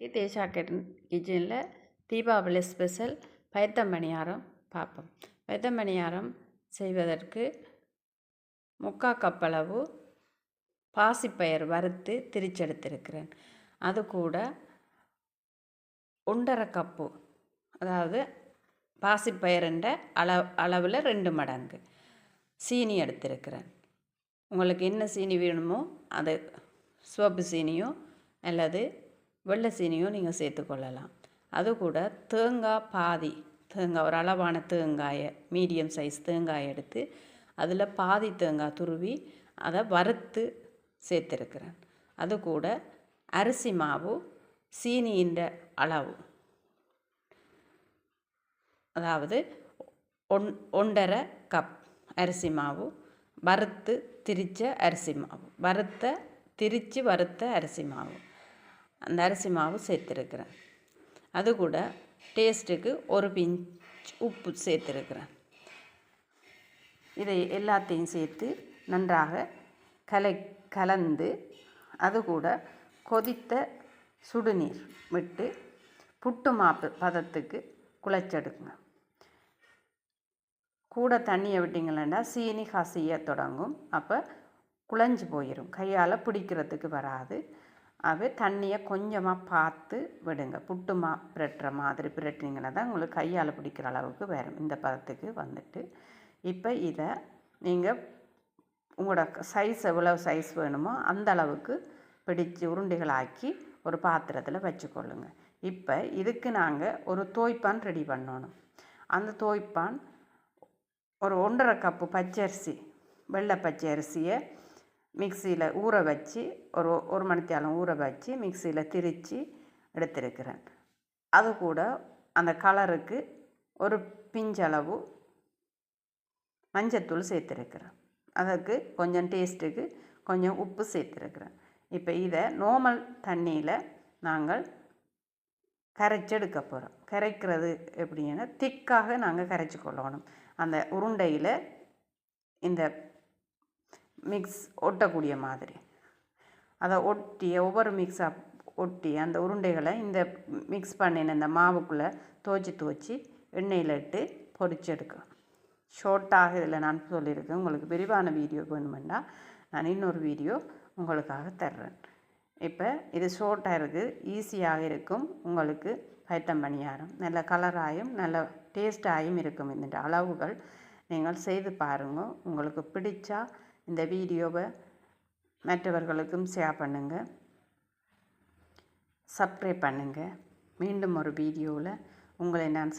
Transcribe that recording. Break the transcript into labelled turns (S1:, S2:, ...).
S1: தேஷா கிச்சனில் தீபாவளி ஸ்பெஷல் பயத்தம்பணியாரம் பார்ப்போம். பயத்தம்பணியாரம் செய்வதற்கு 3/4 கப் அளவு பாசிப்பயிறு வறுத்து திரிச்செடுத்திருக்கிறேன். அது கூட 1/2 கப்பு, அதாவது பாசிப்பயிறுன்ற அளவில் 2 மடங்கு சீனி எடுத்திருக்கிறேன். உங்களுக்கு என்ன சீனி வேணுமோ அது சிவப்பு சீனியோ அல்லது வெள்ளை சீனியும் நீங்கள் சேர்த்துக்கொள்ளலாம். அது கூட தேங்காய் ஒரு அளவான தேங்காயை, மீடியம் சைஸ் தேங்காயை எடுத்து அதில் பாதி தேங்காய் துருவி அதை வறுத்து சேர்த்துருக்கிறேன். அது கூட அரிசி மாவு சீனியின் அளவு, அதாவது 1.5 கப் அரிசி மாவு, வறுத்து திரித்த அரிசி மாவு, வறுத்த அரிசி மாவு, அந்த அரிசி மாவு சேர்த்துருக்கிறேன். அது கூட டேஸ்ட்டுக்கு ஒரு பிஞ்ச் உப்பு சேர்த்துருக்கிறேன். இதை எல்லாத்தையும் சேர்த்து நன்றாக கலந்து அது கூட கொதித்த சுடுநீர் விட்டு புட்டு மாப்பு பதத்துக்கு குழைச்செடுக்குங்க. கூட தண்ணியை விட்டிங்களா சீனி கசிய தொடங்கும். அப்போ குழஞ்சி போயிடும், கையால் பிடிக்கிறதுக்கு வராது. தண்ணியை கொஞ்சமாக பார்த்து விடுங்க. புட்டுமா பிரட்டுற மாதிரி பிரட்டினீங்கன்னா தான் உங்களுக்கு கையால் பிடிக்கிற அளவுக்கு வரும். இந்த பதத்துக்கு வந்துட்டு இப்போ இதை நீங்கள் உங்களோட சைஸ் எவ்வளவு சைஸ் வேணுமோ அந்த அளவுக்கு பிடிச்சி உருண்டைகளாக்கி ஒரு பாத்திரத்தில் வச்சுக்கொள்ளுங்க. இப்போ இதுக்கு நாங்கள் ஒரு தோய்ப்பான் ரெடி பண்ணணும். அந்த தோய்ப்பான் ஒரு 1.5 கப்பு பச்சரிசி, வெள்ளை பச்சை அரிசியை மிக்சியில் ஊற வச்சு ஒரு மணித்தியாலம் ஊற வச்சு மிக்சியில் திரித்து எடுத்திருக்கிறேன். அது கூட அந்த கலருக்கு ஒரு பிஞ்சளவு மஞ்சத்தூள் சேர்த்துருக்கிறேன். அதுக்கு கொஞ்சம் டேஸ்ட்டுக்கு கொஞ்சம் உப்பு சேர்த்துருக்கிறேன். இப்போ இதை நார்மல் தண்ணியில் நாங்கள் கரைச்செடுக்க போகிறோம். கரைக்கிறது எப்படின்னா திக்காக நாங்கள் கரைச்சி கொள்ளணும். அந்த உருண்டையில் இந்த மிக்ஸ் ஒட்டக்கூடிய மாதிரி அதை ஒட்டி ஒவ்வொரு மிக்ஸாக ஒட்டி அந்த உருண்டைகளை இந்த மிக்ஸ் பண்ணின இந்த மாவுக்குள்ளே துவச்சி எண்ணெயில் இட்டு பொரிச்செடுக்கலாம். ஷார்ட்டாக இதில் நான் சொல்லியிருக்கேன். உங்களுக்கு விரிவான வீடியோ வேணுமெண்டா நான் இன்னொரு வீடியோ உங்களுக்காக தர்றேன். இப்போ இது ஷார்ட்டாக இருக்குது, ஈஸியாக இருக்கும். உங்களுக்கு பயத்தம்பணியாரம் நல்ல கலராயும் நல்ல டேஸ்டாயும் இருக்கும். இந்த அளவுகள் நீங்கள் செய்து பாருங்கள். உங்களுக்கு பிடிச்சா இந்த வீடியோவை மற்றவர்களுக்கும் ஷேர் பண்ணுங்கள், சப்ஸ்கிரைப் பண்ணுங்கள். மீண்டும் ஒரு வீடியோவில் உங்களை நான்